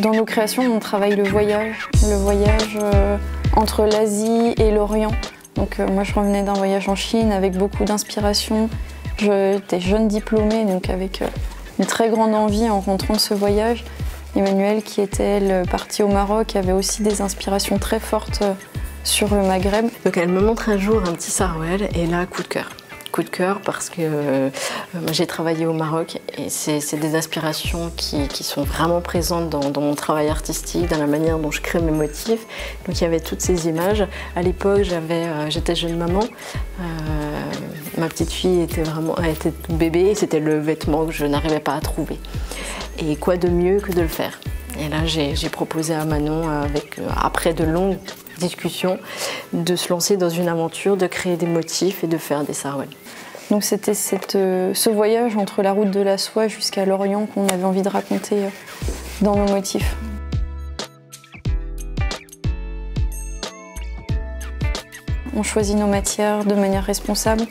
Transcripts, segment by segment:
Dans nos créations, on travaille le voyage entre l'Asie et l'Orient. Donc moi, je revenais d'un voyage en Chine avec beaucoup d'inspiration. J'étais jeune diplômée, donc avec une très grande envie en rentrant de ce voyage. Emmanuelle, qui était elle, partie au Maroc, avait aussi des inspirations très fortes sur le Maghreb. Donc elle me montre un jour un petit sarouel et là, coup de cœur. Coup de cœur parce que j'ai travaillé au Maroc et c'est des inspirations qui sont vraiment présentes dans mon travail artistique, dans la manière dont je crée mes motifs. Donc il y avait toutes ces images. À l'époque, j'étais jeune maman. Ma petite fille elle était toute bébé et c'était le vêtement que je n'arrivais pas à trouver. Et quoi de mieux que de le faire? Et là, j'ai proposé à Manon, après de longues discussions, de se lancer dans une aventure, de créer des motifs et de faire des sarouels. Donc c'était ce voyage entre la route de la soie jusqu'à l'Orient qu'on avait envie de raconter dans nos motifs. On choisit nos matières de manière responsable,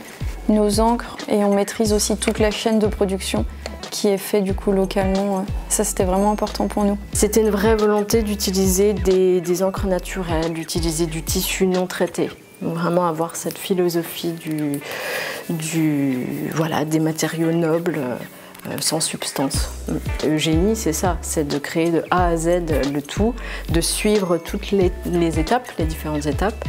nos encres, et on maîtrise aussi toute la chaîne de production qui est fait du coup localement. Ça, c'était vraiment important pour nous. C'était une vraie volonté d'utiliser des encres naturelles, d'utiliser du tissu non traité. Vraiment avoir cette philosophie des matériaux nobles, sans substance. Eugénie, c'est ça, c'est de créer de A à Z le tout, de suivre toutes les étapes, les différentes étapes.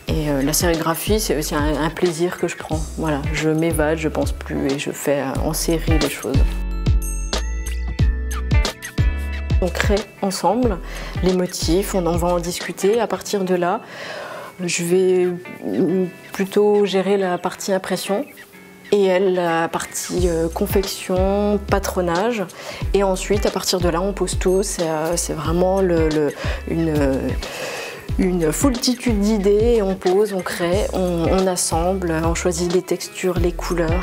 Et la sérigraphie, c'est aussi un plaisir que je prends. Voilà, je m'évade, je pense plus et je fais en série les choses. On crée ensemble les motifs, on en va en discuter. À partir de là, je vais plutôt gérer la partie impression et elle la partie confection, patronage. Et ensuite, à partir de là, on pose tout. C'est vraiment une foultitude d'idées, on pose, on crée, on assemble, on choisit les textures, les couleurs.